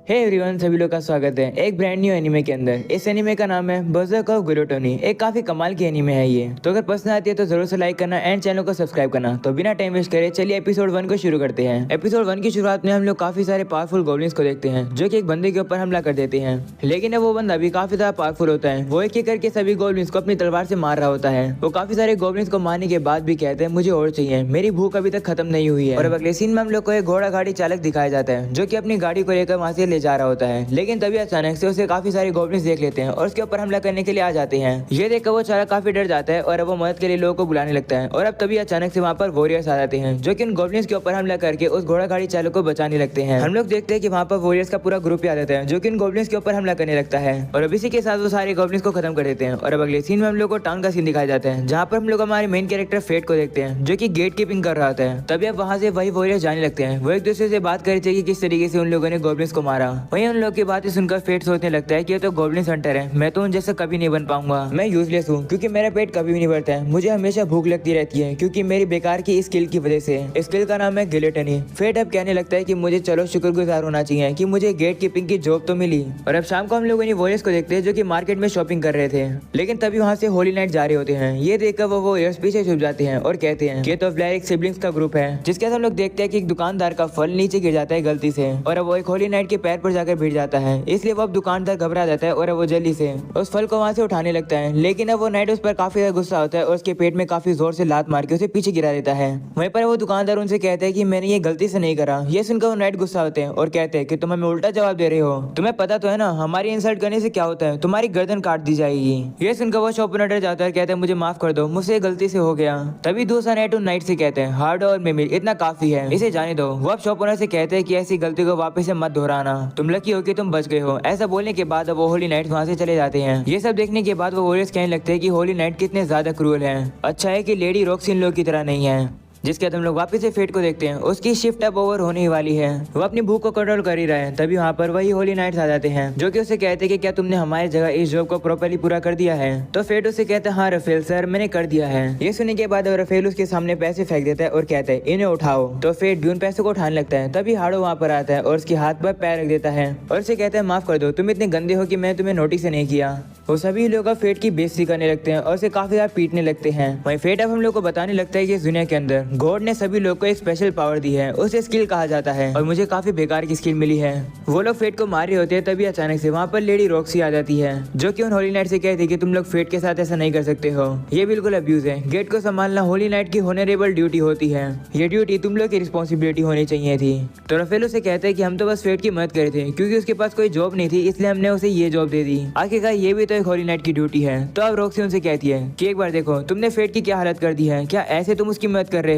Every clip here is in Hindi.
हे एवरीवन, सभी लोग का स्वागत है एक ब्रांड न्यू एनीमे के अंदर। इस एनीमे का नाम है बर्ज़र्क ऑफ ग्लूटोनी। एक काफी कमाल की एनीमे है ये। तो अगर पसंद आती है तो जरूर से लाइक करना एंड चैनल को सब्सक्राइब करना। तो बिना टाइम वेस्ट करे चलिए एपिसोड 1 को शुरू करते हैं। एपिसोड 1 की शुरुआत में हम लोग काफी सारे पावरफुल गॉब्लिन्स को देखते हैं जो कि एक बंदे के ऊपर हमला कर देते हैं। लेकिन अब वो बंदा भी काफी ज्यादा पावरफुल होता है। वो एक एक करके सभी गॉब्लिन्स को अपनी तलवार से मार रहा होता है। वो काफी सारे गॉब्लिन्स को मारने के बाद भी कहते हैं मुझे और चाहिए, मेरी भूख अभी तक खत्म नहीं हुई है। और अब अगले सीन में हम लोग को एक घोड़ा गाड़ी चालक दिखाया जाता है जो कि अपनी गाड़ी को लेकर वहां से ले जा रहा होता है। लेकिन तभी अचानक से उसे काफी सारे गॉब्लिन्स देख लेते हैं और उसके ऊपर हमला करने के लिए आ जाते हैं। ये देखकर वो चालक काफी डर जाता है और अब वो मदद के लिए लोगों को बुलाने लगता है। और अब तभी अचानक से वहाँ पर वॉरियर्स आ जाते हैं जो कि उन गॉब्लिन्स के ऊपर हमला करके उस घोड़ा गाड़ी चालक को बचाने लगते हैं। हम लोग देखते हैं कि वहाँ पर वॉरियर्स का पूरा ग्रुप आ जाता है जो कि उन गॉब्लिन्स के ऊपर हमला करने लगता है। और अब इसी के साथ वो सारे गॉब्लिन्स को खत्म कर देते हैं। और अब अगले सीन में हम लोग को टाउन का सीन दिखाया जाता है जहाँ पर हम लोग हमारे मेन कैरेक्टर फेट को देखते हैं जो कि गेट कीपिंग कर रहा होता है। तभी अब वहाँ से वही वॉरियर्स जाने लगते हैं। वो एक दूसरे से बात कर रहे थे कि किस तरीके से उन लोगों ने गॉब्लिन्स को मारा। वहीं उन लोगों की बातें सुनकर फेट सोचने लगता है कि ये तो गॉब्लिन्स हंटर है, मैं तो उन जैसा कभी नहीं बन पाऊंगा। मैं यूजलेस हूँ क्योंकि मेरा पेट कभी भी नहीं भरता है। मुझे हमेशा भूख लगती रहती है क्योंकि मेरी बेकार की स्किल की वजह से। स्किल का नाम है गिलेटनी। फेट अब कहने लगता है कि मुझे चलो शुक्रगुजार होना चाहिए कि मुझे गेट कीपिंग की जॉब तो मिली। और अब शाम को हम लोग वॉरियर्स को देखते हैं जो कि मार्केट में शॉपिंग कर रहे थे। लेकिन तभी वहाँ से होली नाइट जा रहे होते हैं। ये देखकर वो वॉरियर्स पीछे छुप जाते हैं और कहते हैं कि तो ब्लैक सिबलिंग्स का ग्रुप है। जिसके साथ हम लोग देखते हैं कि एक दुकानदार का फल नीचे गिर जाता है गलती से और अब वो एक होली नाइट के पैर पर जाकर भिड़ जाता है। इसलिए वो अब दुकानदार घबरा जाता है और वो जल्दी से उस फल को वहाँ से उठाने लगता है। लेकिन अब वो नाइट उस पर काफी ज्यादा गुस्सा होता है और उसके पेट में काफी जोर से लात मार के उसे पीछे गिरा देता है। वहीं पर वो दुकानदार उनसे कहता है कि मैंने ये गलती से नहीं करा। ये सुनकर वो नाइट गुस्सा होते हैं और कहते हैं कि तुम हमें उल्टा जवाब दे रहे हो। तुम्हें पता तो है ना हमारी इंसल्ट करने से क्या होता है, तुम्हारी गर्दन काट दी जाएगी। ये सुनकर वो शॉप डर जाता है, कहते हैं मुझे माफ कर दो, मुझसे गलती से हो गया। तभी दूसरा नाइट उन नाइट से कहते हैं हार्ड और मेमिल इतना काफी है, इसे जाने दो। वो अब शॉप ओनर से कहते हैं कि ऐसी गलती को वापस से मत दोहराना, तुम लकी हो कि तुम बच गए हो। ऐसा बोलने के बाद वो होली नाइट वहाँ से चले जाते हैं। ये सब देखने के बाद वो वॉरियर्स कहने लगते हैं कि होली नाइट कितने ज्यादा क्रूअल है। अच्छा है कि लेडी रॉक्सी इन लोगों की तरह नहीं है। जिसके बाद हम लोग वापस से फेट को देखते हैं। उसकी शिफ्ट अब ओवर होने ही वाली है। वो अपनी भूख को कंट्रोल कर ही रहा है। तभी वहाँ पर वही होली नाइट्स आ जाते हैं जो कि उसे कहते हैं कि क्या तुमने हमारी जगह इस जॉब को प्रॉपर्ली पूरा कर दिया है। तो फेट उसे कहता है हाँ रफेल सर, मैंने कर दिया है। ये सुनने के बाद रफेल उसके सामने पैसे फेंक देता है और कहता है इन्हें उठाओ। तो फेट भी उन पैसों को उठाने लगता है। तभी हाड़ो वहाँ पर आता है और उसके हाथ पर पैर रख देता है और उसे कहता है माफ कर दो, तुम इतने गंदे हो कि मैं तुम्हें नोटिस नहीं किया। वो सभी लोग अब फेट की बेइज्जती करने लगते हैं और उसे काफी ज्यादा पीटने लगते हैं। वहीं फेट अब हम लोग को बताने लगता है कि इस दुनिया के अंदर गॉड ने सभी लोग को एक स्पेशल पावर दी है, उसे स्किल कहा जाता है और मुझे काफी बेकार की स्किल मिली है। वो लोग फेट को मार रहे होते हैं। तभी अचानक से वहाँ पर लेडी रॉक्सी आ जाती है जो कि उन होली नाइट से कहती है कि तुम लोग फेट के साथ ऐसा नहीं कर सकते हो, ये बिल्कुल अब्यूज है। गेट को संभालना होली नाइट की होनरेबल ड्यूटी होती है, ये ड्यूटी तुम लोग की रिस्पॉन्सिबिलिटी होनी चाहिए थी। तो रफेल उसे कहते हैं कि हम तो बस फेट की मदद करे थे क्योंकि उसके पास कोई जॉब नहीं थी, इसलिए हमने उसे ये जॉब दे दी। आखिरकार ये भी तो एक होली नाइट की ड्यूटी है। तो अब रॉक्सी उनसे कहती है कि एक बार देखो तुमने फेट की क्या हालत कर दी है, क्या ऐसे तुम उसकी मदद कर रहे हो।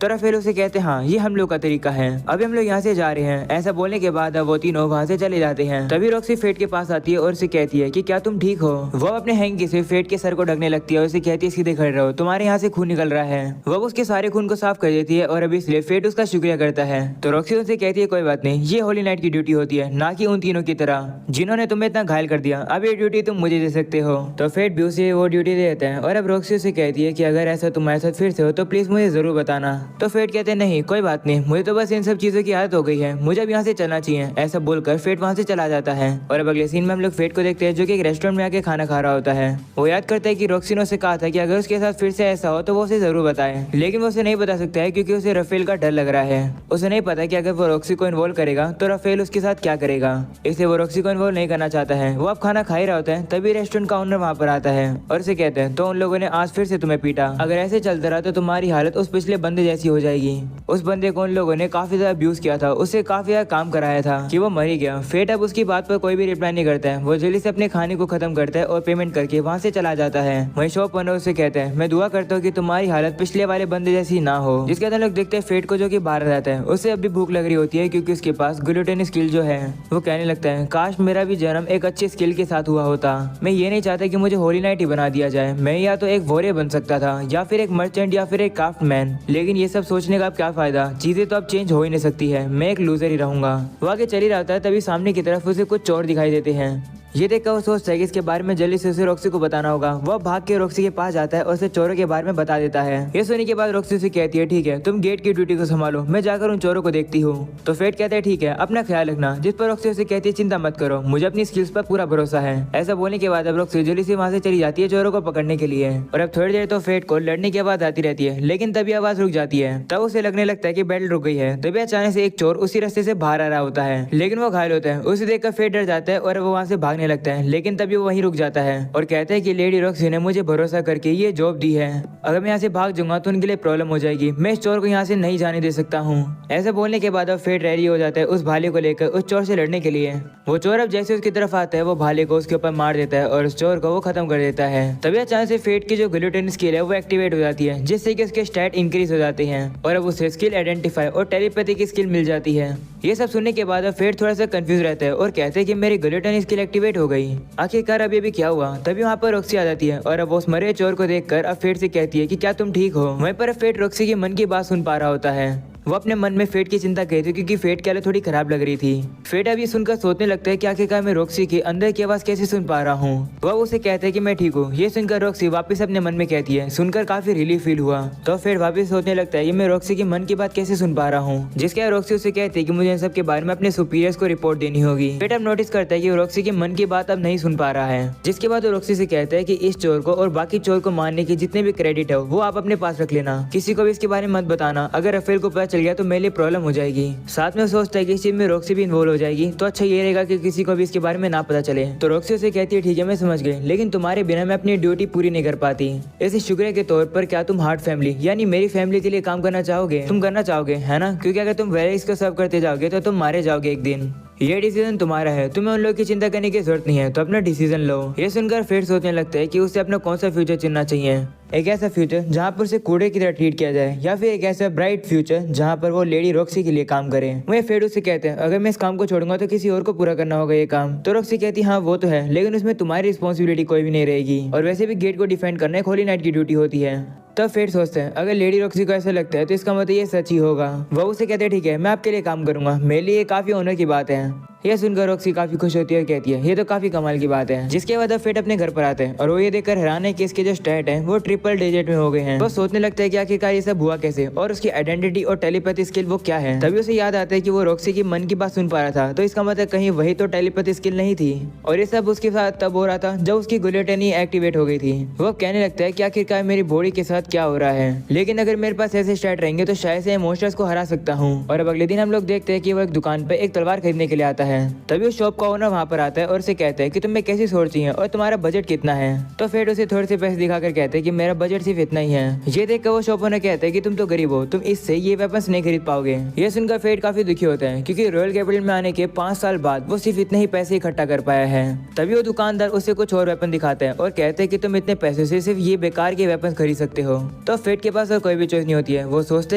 तो रफेल उसे कहते हैं हाँ ये हम लोग का तरीका है, अभी हम लोग यहाँ से जा रहे हैं। ऐसा बोलने के बाद अब वो तीनों वहाँ से चले जाते हैं। तभी रॉक्सी फेट के पास आती है और उसे कहती है कि क्या तुम ठीक हो। वो अपने हैंकी से फेट के सर को ढकने लगती है और उसे कहती है सीधे खड़े रहो, तुम्हारे यहाँ से खून निकल रहा है। वो उसके सारे खून को साफ कर देती है और अब इसलिए फेट उसका शुक्रिया करता है। तो रॉक्सी उनसे कहती है कोई बात नहीं, ये होली नाइट की ड्यूटी होती है, ना कि उन तीनों की तरह जिन्होंने तुम्हें इतना घायल कर दिया। अब ये ड्यूटी तुम मुझे दे सकते हो। तो फेट भी उसे वो ड्यूटी दे देता है और अब रॉक्सी उसे कहती है कि अगर ऐसा तुम्हारे साथ फिर से हो तो प्लीज मुझे जरूर बताना। तो फेट कहते हैं नहीं कोई बात नहीं, मुझे तो बस इन सब चीजों की आदत हो गई है, मुझे अब यहाँ से चलना चाहिए। ऐसा बोलकर फेट वहाँ से चला जाता है। और अब अगले सीन में हम लोग फेट को देखते हैं जो कि एक रेस्टोरेंट में आके खाना खा रहा होता है। वो याद करता है कि रॉक्सी ने उसे कहा था कि अगर उसके साथ फिर से ऐसा हो तो वो उसे जरूर बताए। लेकिन वो उसे नहीं बता सकता है क्योंकि उसे रफेल का डर लग रहा है। उसे नहीं पता कि अगर वो रॉक्सी को इन्वॉल्व करेगा तो रफेल उसके साथ क्या करेगा, इसलिए वो रॉक्सी को इन्वॉल्व नहीं करना चाहता है। वो अब खाना खा ही रहा होता है। तभी रेस्टोरेंट का ओनर वहाँ पर आता है और उसे कहते हैं तो उन लोगों ने आज फिर से तुम्हें पीटा, अगर ऐसे चलता रहा तो तुम्हारी हालत उस पिछले बंदे जैसी हो जाएगी। उस बंदे को उन लोगों ने काफी ज्यादा अब्यूज किया था, उससे काफी ज्यादा काम कराया था कि वो मर ही गया। फेट अब उसकी बात पर कोई भी रिप्लाई नहीं करता है। वो जल्दी से अपने खाने को खत्म करता है और पेमेंट करके वहाँ से चला जाता है। वहीं शॉप ओनर उसे कहते हैं मैं दुआ करता हूँ कि तुम्हारी हालत पिछले वाले बंदे जैसी ना हो। जिसके बाद लोग देखते हैं फेट को जो कि बाहर रहता है, उसे अब भी भूख लग रही होती है क्योंकि उसके पास ग्लूटेन स्किल जो है। वो कहने लगता है काश मेरा भी जन्म एक अच्छी स्किल के साथ हुआ होता। मैं ये नहीं चाहता कि मुझे होली नाइट ही बना दिया जाए। मैं या तो एक वॉरियर बन सकता था या फिर एक मर्चेंट या फिर एक क्राफ्टमैन, लेकिन ये सब सोचने का अब क्या फायदा, चीजें तो अब चेंज हो ही नहीं सकती है, मैं एक लूजर ही रहूंगा। वो आगे चल ही रहा था। तभी सामने की तरफ उसे कुछ चोर दिखाई देते हैं ये देखकर वो सोचता है कि इसके बारे में जल्दी से उसे रॉक्सी को बताना होगा। वो भाग के रॉक्सी के पास जाता है और उसे चोरों के बारे में बता देता है। ये सुनने के बाद रॉक्सी उसे कहती है ठीक है, तुम गेट की ड्यूटी को संभालो, मैं जाकर उन चोरों को देखती हूँ। तो फेट कहता है ठीक है, अपना ख्याल रखना। जिस पर रॉक्सी उसे कहती है चिंता मत करो, मुझे अपनी स्किल्स पर पूरा भरोसा है। ऐसा बोलने के बाद अब रॉक्सी जल्दी से वहाँ से चली जाती है चोरों को पकड़ने के लिए। और अब थोड़ी देर तो फेट को लड़ने की आवाज आती रहती है, लेकिन तभी आवाज रुक जाती है। तब उसे लगने लगता है कि बैटल रुक गई है। तभी अचानक से एक चोर उसी रास्ते से बाहर आ रहा होता है, लेकिन वो घायल होता है। उसे देखकर फेट डर जाता है और वो वहाँ से भागने लगता है, लेकिन तभी वो वहीं रुक जाता है और कहता है कि लेडी रॉक्सी ने मुझे भरोसा करके ये जॉब दी है। अगर मैं यहाँ से भाग जाऊंगा तो उनके लिए प्रॉब्लम हो जाएगी। मैं इस चोर को यहाँ से नहीं जाने दे सकता हूँ। ऐसा बोलने के बाद अब फेट रेडी हो जाता है उस भाले को लेकर उस चोर से लड़ने के लिए। वो चोर अब जैसे उसकी तरफ आता है वो भाले को उसके ऊपर मार देता है और उस चोर को वो खत्म कर देता है। तभी अचानक से फेट की जो ग्लूटन स्किल है वो एक्टिवेट हो जाती है, जिससे कि उसके स्टैट इंक्रीज हो जाते हैं और अब उसे स्किल आइडेंटिफाई और टेलीपैथी की स्किल मिल जाती है। ये सब सुनने के बाद अब फेट थोड़ा सा कंफ्यूज रहता है और कहते हैं कि मेरी ग्लूटन स्किल एक्टिवेट हो गई। आखिरकार अब ये भी क्या हुआ। तभी वहाँ पर रॉक्सी आ जाती है और अब वो उस मरे चोर को देखकर अब फेट से कहती है कि क्या तुम ठीक हो। वहीं पर फेट रॉक्सी की मन की बात सुन पा रहा होता है। वो अपने मन में फेट की चिंता कर रही थी क्योंकि फेट की हालत थोड़ी खराब लग रही थी। फेट अब ये सुनकर सोचने लगता है कि आखिरकार मैं रॉक्सी की अंदर की आवाज कैसे सुन पा रहा हूँ। वह उसे कहता है कि मैं ठीक हूँ। ये सुनकर रॉक्सी वापस अपने मन में कहती है। सुनकर काफी रिलीफ फील हुआ। तो फेट वापस सोचने लगता है कि मैं रॉक्सी की मन की बात कैसे सुन पा रहा हूँ, जिसके रॉक्सी उसे कहती है कि मुझे इन सब के बारे में अपने सुपीरियर्स को रिपोर्ट देनी होगी। फेट अब नोटिस करता है कि रॉक्सी की मन की बात अब नहीं सुन पा रहा है, जिसके बाद वो रॉक्सी से कहता है कि इस चोर को और बाकी चोर को मारने की जितने भी क्रेडिट है वो आप अपने पास रख लेना, किसी को भी इसके बारे में मत बताना। अगर रफेल को पता चल गया तो मेरे लिए प्रॉब्लम हो जाएगी। साथ में सोचता है कि इस चीज में रॉक्सी भी इन्वॉल्व हो जाएगी, तो अच्छा ये रहेगा कि किसी को भी इसके बारे में ना पता चले। तो रॉक्सी उसे कहती है ठीक है मैं समझ गई, लेकिन तुम्हारे बिना मैं अपनी ड्यूटी पूरी नहीं कर पाती। इस शुक्रिया के तौर पर क्या तुम हार्ट फैमिली यानी मेरी फैमिली के लिए काम करना चाहोगे? तुम करना चाहोगे है ना? क्योंकि अगर तुम वेलेक्स को सर्व करते जाओगे तो तुम मारे जाओगे एक दिन। ये डिसीजन तुम्हारा है, तुम्हें उन लोगों की चिंता करने की जरूरत नहीं है, तो अपना डिसीजन लो। ये सुनकर फेट सोचने लगता है कि उसे अपना कौन सा फ्यूचर चुनना चाहिए। एक ऐसा फ्यूचर जहाँ पर उसे कूड़े की तरह ट्रीट किया जाए, या फिर एक ऐसा ब्राइट फ्यूचर जहाँ पर वो लेडी रॉक्सी के लिए काम करे। वही फेट उससे कहते हैं अगर मैं इस काम को छोड़ूंगा तो किसी और को पूरा करना होगा ये काम। तो रॉक्सी कहती हाँ वो तो है, लेकिन उसमें तुम्हारी रिस्पॉन्सिबिलिटी कोई भी नहीं रहेगी, और वैसे भी गेट को डिफेंड करना एक होली नाइट की ड्यूटी होती है। तब फेट सोचते हैं अगर लेडी रॉक्सी को ऐसा लगता है तो इसका मतलब ये सच ही होगा। वह उसे कहते हैं ठीक है मैं आपके लिए काम करूंगा, मेरे लिए काफी ऑनर की बात है। यह सुनकर रॉक्सी काफी खुश होती है और कहती है ये तो काफी कमाल की बात है। जिसके बाद अब फेट अपने घर पर आते हैं और वो ये देखकर हैरान है कि इसके जो स्टैट है वो ट्रिपल डिजिट में हो गए हैं। वो सोचने लगता है कि आखिरकार ये सब हुआ कैसे और उसकी आइडेंटिटी और टेलीपैथी स्किल वो क्या है। तभी उसे याद आता है कि वो रॉक्सी की मन की बात सुन पा रहा था, तो इसका मतलब कहीं वही तो टेलीपैथी स्किल नहीं थी। और ये सब उसके साथ तब हो रहा था जब उसकी ग्लूटनी एक्टिवेट हो गई थी। वो कहने लगता है कि आखिरकार मेरी बॉडी के साथ क्या हो रहा है, लेकिन अगर मेरे पास ऐसे स्टैट रहेंगे तो शायद से मॉन्स्टर्स को हरा सकता हूँ। और अब अगले दिन हम लोग देखते हैं कि वो एक दुकान पे एक तलवार खरीदने के लिए आता है। तभी उस शॉप का ओनर वहाँ पर आता है और उसे कहता है कि तुम्हें कैसी सोच चाहिए और तुम्हारा बजट कितना है। तो फेट उसे थोड़े से पैसे दिखाकर कहते हैं कि मेरा बजट सिर्फ इतना ही है। ये देखकर वो शॉप ओनर कहता है कि तुम तो गरीब हो, तुम इससे ये वेपन्स नहीं खरीद पाओगे। ये सुनकर फेट काफी दुखी होता है क्योंकि रॉयल कैपिटल में आने के 5 साल बाद वो सिर्फ इतने ही पैसे इकट्ठा कर पाया है। तभी वो दुकानदार उसे कुछ और वेपन दिखाता है और कहते हैं कि तुम इतने पैसे से सिर्फ ये बेकार के वेपन खरीद सकते हो। तो फेट के पास और कोई भी चॉइस नहीं होती है। वो सोचते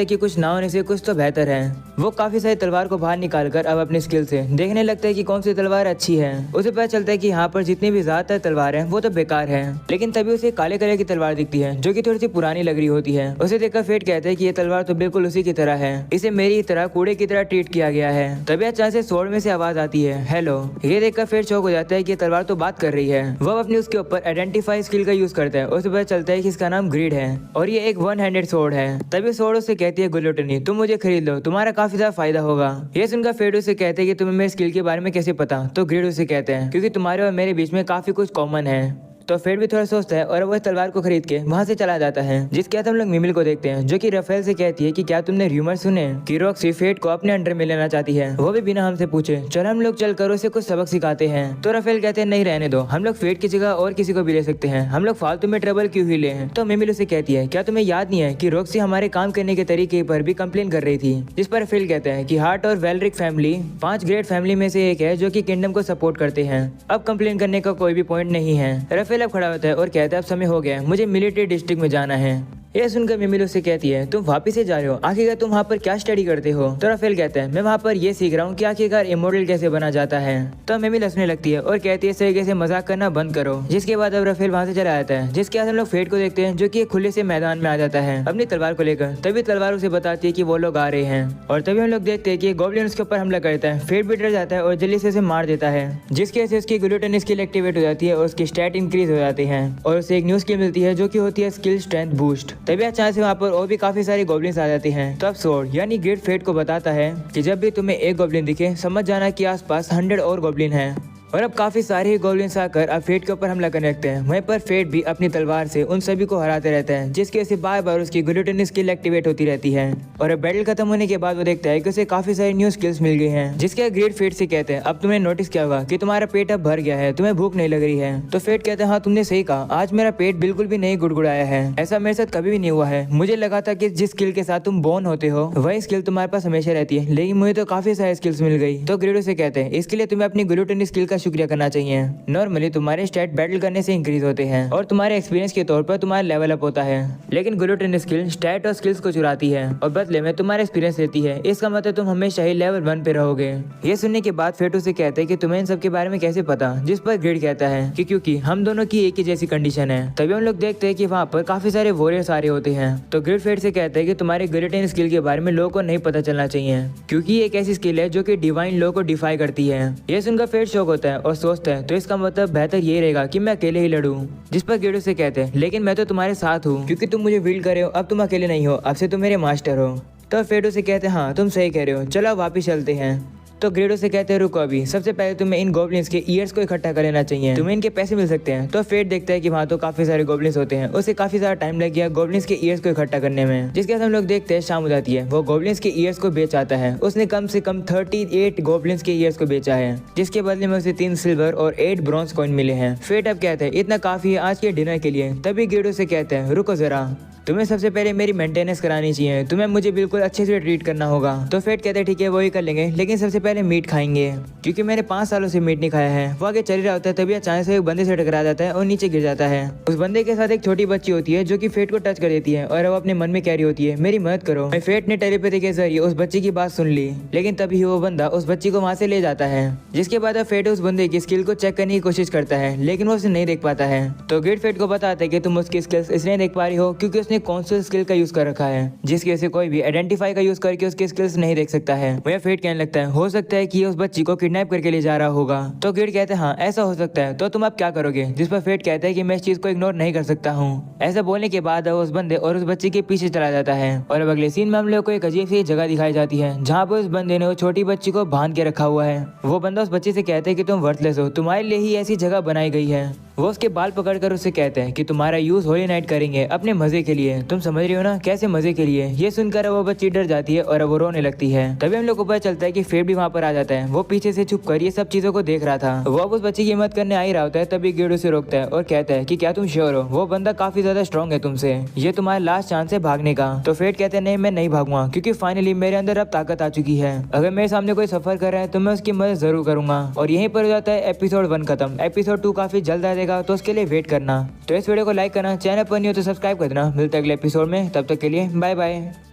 हैं कि कुछ ना होने से कुछ तो बेहतर है। वो काफी सारी तलवार को बाहर निकालकर अब अपनी स्किल से देखने लगता है कि कौन सी तलवार अच्छी है। उसे पता चलता है कि यहाँ पर जितनी भी ज्यादातर तलवार हैं वो तो बेकार है, लेकिन तभी उसे काले कलर की तलवार दिखती है जो कि थोड़ी सी पुरानी लग रही होती है। उसे देखकर फेट कहते हैं कि ये तलवार तो बिल्कुल उसी की तरह है, इसे मेरी तरह कूड़े की तरह ट्रीट किया गया है। तभी अचानक से स्वॉर्ड में से आवाज आती है हेलो। ये देखकर फेट शॉक हो जाता है कि ये तलवार तो बात कर रही है। वह अपनी उसके ऊपर आइडेंटिफाई स्किल का यूज करता है। उसे पता चलता है कि इसका नाम ग्रीड है और ये एक 1 हैंडेड स्वॉर्ड है। तभी स्वॉर्ड उसे कहती है ग्लूटनी तुम मुझे खरीद लो, तुम्हारा काफी ज्यादा फायदा होगा। ये सुनकर फेट उसे कहते हैं कि तुम्हें मेरे स्किल के बारे में कैसे पता। तो ग्रीड उसे कहते हैं क्योंकि तुम्हारे और मेरे बीच में काफी कुछ कॉमन है। तो फेट भी थोड़ा सोचता है और वह तलवार को खरीद के वहाँ से चला जाता है। जिसके बाद हम लोग मिमिल को देखते हैं जो कि रफेल से कहती है कि क्या तुमने र्यूमर सुने कि रॉक्सी फेट को अपने अंडर में लेना चाहती है, वो भी बिना हमसे पूछे। चल हम लोग चलकर उसे कुछ सबक सिखाते हैं। तो रफेल कहते हैं नहीं रहने दो, हम लोग फेट की जगह और किसी को भी ले सकते हैं, हम लोग फालतू में ट्रबल क्यों ही ले। तो मिमिल उसे कहती है क्या तुम्हें याद नहीं है कि रॉक्सी हमारे काम करने के तरीके पर भी कंप्लेन कर रही थी। जिस पर रफेल कहते हैं कि हार्ट और वेलरिक फैमिली 5 ग्रेट फैमिली में से एक है जो कि किंगडम को सपोर्ट करते हैं। अब कंप्लेन करने का कोई भी पॉइंट नहीं है। रफेल अब खड़ा होता है और कहता है अब समय हो गया, मुझे मिलिट्री डिस्ट्रिक्ट में जाना है। ये सुनकर मिमी उससे कहती है तुम वापिस से जा रहे हो, आखिरकार तुम वहाँ पर क्या स्टडी करते हो? तो राफेल कहता है मैं वहाँ पर ये सीख रहा हूँ कि आखिरकार इमोर्टल कैसे बना जाता है। तो मिमी हंसने लगती है और कहती है इस तरीके से मजाक करना बंद करो। जिसके बाद अब राफेल वहाँ से चला जाता है। जिसके बाद हम लोग फेट को देखते हैं जो कि एक खुले से मैदान में आ जाता है अपनी तलवार को लेकर। तभी तलवार उसे बताती है कि वो लोग आ रहे हैं और तभी हम लोग देखते हैं कि गॉब्लिन उसके ऊपर हमला करता है। फेट भी डर जाता है और जल्दी से उसे मार देता है, जिसकी वजह से उसकी ग्लूटन स्किल एक्टिवेट हो जाती है और उसकी स्टैट इंक्रीज हो जाते हैं और उसे एक न्यू स्किल मिलती है जो कि होती है स्किल स्ट्रेंथ बूस्ट। तभी अचानक से वहाँ पर और भी काफी सारे गॉब्लिन्स आ जाते हैं। तो अब स्वॉर्ड यानी ग्रेट फेट को बताता है कि जब भी तुम्हें एक गॉब्लिन दिखे समझ जाना कि आसपास 100 और गॉब्लिन हैं। और अब काफी सारे गॉब्लिन्स आकर अब फेट के ऊपर हमला करने लगते हैं। वहीं पर फेट भी अपनी तलवार से उन सभी को हराते रहते हैं, जिसकी वजह से बार बार उसकी ग्लूटन स्किल एक्टिवेट होती रहती है। और अब बैटल खत्म होने के बाद वो देखता है कि उसे काफी सारी न्यू स्किल्स मिल गई हैं, जिसके ग्रेट फेट से कहते हैं अब तुमने नोटिस किया होगा कि तुम्हारा पेट अब भर गया है, तुम्हें भूख नहीं लग रही है। तो फेट कहते हैं हाँ तुमने सही कहा, आज मेरा पेट बिल्कुल भी नहीं गुड़गुड़ाया है, ऐसा मेरे साथ कभी भी नहीं हुआ है। मुझे लगा था कि जिस स्किल के साथ तुम बोर्न होते हो वही स्किल तुम्हारे पास हमेशा रहती है, लेकिन मुझे तो काफी सारी स्किल्स मिल गई। तो ग्रेडो से कहते हैं इसके लिए तुम्हें अपनी ग्लूटन स्किल का शुक्रिया करना चाहिए। नॉर्मली तुम्हारे स्टैट बैटल करने से इंक्रीज होते हैं और तुम्हारे एक्सपीरियंस के तौर पर तुम्हारा लेवल अप होता है, लेकिन ग्लूटन स्किल स्टैट और स्किल्स को चुराती है और बदले में तुम्हारा एक्सपीरियंस देती है। इसका मतलब तुम हमेशा ही लेवल 1 पे रहोगे। ये सुनने के बाद फेटू से कहते हैं कि तुम्हें इन सब के बारे में कैसे पता? जिस पर ग्रेड कहता है कि क्योंकि हम दोनों की एक ही जैसी कंडीशन है। तभी हम लोग देखते हैं कि वहाँ पर काफी सारे वॉरियर्स आ रहे होते हैं। तो ग्रेड फेट से कहते हैं कि तुम्हारे ग्लूटन स्किल के बारे में लोगों को नहीं पता चलना चाहिए, क्योंकि ये एक ऐसी स्किल है जो कि डिवाइन लॉ को डिफाई करती है। ये सुनकर फेट शॉक होता है और सोचता है तो इसका मतलब बेहतर ये रहेगा कि मैं अकेले ही लड़ूं। जिस पर गेडो से कहते हैं लेकिन मैं तो तुम्हारे साथ हूँ, क्योंकि तुम मुझे वील्ड कर रहे हो, अब तुम अकेले नहीं हो, अब से तुम मेरे मास्टर हो। तो फेडो से कहते हैं हाँ तुम सही कह रहे हो, चलो वापिस चलते हैं। तो ग्रेडो से कहते हैं रुको, अभी सबसे पहले तुम्हें इन गॉब्लिन्स के ईयर्स को इकट्ठा कर लेना चाहिए, तुम्हें इनके पैसे मिल सकते हैं। तो फेट देखता है कि वहाँ तो काफी सारे गॉब्लिन्स होते हैं, उसे काफी सारा टाइम लग गया गॉब्लिन्स के ईयर्स को इकट्ठा करने में। जिसके बाद हम लोग देखते हैं शाम हो जाती है, वो गॉब्लिन्स के ईयर्स को बेच आता है। उसने कम से कम 38 गॉब्लिन्स के ईयर्स को बेचा है, जिसके बदले में उसे 3 सिल्वर और 8 ब्रॉन्ज कॉइन मिले हैं। फेट अब कहते हैं इतना काफी है आज के डिनर के लिए। तभी ग्रेडो से कहते हैं रुको जरा, तुम्हें सबसे पहले मेरी मेंटेनेंस करानी चाहिए, तुम्हें मुझे बिल्कुल अच्छे से ट्रीट करना होगा। तो फेट कहते हैं ठीक है वही कर लेंगे, लेकिन सबसे पहले मीट खाएंगे, क्योंकि मैंने 5 सालों से मीट नहीं खाया है। वो आगे चल रहा होता है तभी अचानक से एक बंदे से टकरा जाता है और नीचे गिर जाता है। उस बंदे के साथ एक छोटी बच्ची होती है जो कि फेट को टच कर देती है और वो अपने मन में कह रही होती है मेरी मदद करो। फेट ने टेलीपैथी के जरिए उस बच्ची की बात सुन ली, लेकिन तभी वो बंदा उस बच्ची को वहाँ से ले जाता है। जिसके बाद फेट उस बंदे की स्किल को चेक करने की कोशिश करता है, लेकिन वो उसे नहीं देख पाता है। तो ग्रेट फेट को बताता है कि तुम उसकी स्किल्स इसलिए देख पा रही हो क्योंकि उसने कौन सी स्किल का यूज कर रखा है, जिसकी वजह से कोई भी आइडेंटिफाई का यूज करके उसकी स्किल्स नहीं देख सकता है। वह फेट कहने लगता है हो सकता है कि ये उस बच्ची को किडनैप करके ले जा रहा होगा। तो ग्रेट कहते हैं हाँ ऐसा हो सकता है, तो तुम अब क्या करोगे? जिस पर फेट कहता है कि मैं इस चीज को इग्नोर नहीं कर सकता हूँ। ऐसा बोलने के बाद उस बंदे और उस बच्ची के पीछे चला जाता है और अब अगले सीन में हम लोग को एक अजीब सी जगह दिखाई जाती है, जहाँ पर उस बंदे ने वो छोटी बच्ची को बांध के रखा हुआ है। वो बंदा उस बच्ची से कहता है कि तुम वर्थलेस हो, तुम्हारे लिए ही ऐसी जगह बनाई गई है। वो उसके बाल पकड़कर उससे कहते हैं कि तुम्हारा यूज होली नाइट करेंगे अपने मजे के लिए, तुम समझ रही हो ना कैसे मजे के लिए। ये सुनकर वो बच्ची डर जाती है और वो रोने लगती है। तभी हम लोग को पता चलता है कि फेट भी वहाँ पर आ जाता है। वो पीछे से छुप कर ये सब चीजों को देख रहा था। वो अब उस बच्ची की मदद करने आ ही रहा होता है, तभी गेडो से रोकता है और कहता है कि क्या तुम श्योर हो वो बंदा काफी ज्यादा स्ट्रॉन्ग है तुमसे, ये तुम्हारा लास्ट चांस है भागने का। तो फेट कहते हैं नहीं मैं नहीं भागूंगा, क्योंकि फाइनली मेरे अंदर अब ताकत आ चुकी है। अगर मेरे सामने कोई सफर कर रहा है तो मैं उसकी मदद जरूर करूंगा। और यहीं पर हो जाता है एपिसोड 1 खत्म। एपिसोड 2 काफी जल्द आ जाएगा, तो उसके लिए वेट करना। तो इस वीडियो को लाइक करना, चैनल पर नहीं हो तो सब्सक्राइब कर देना। मिलते हैं अगले एपिसोड में, तब तक के लिए बाय बाय।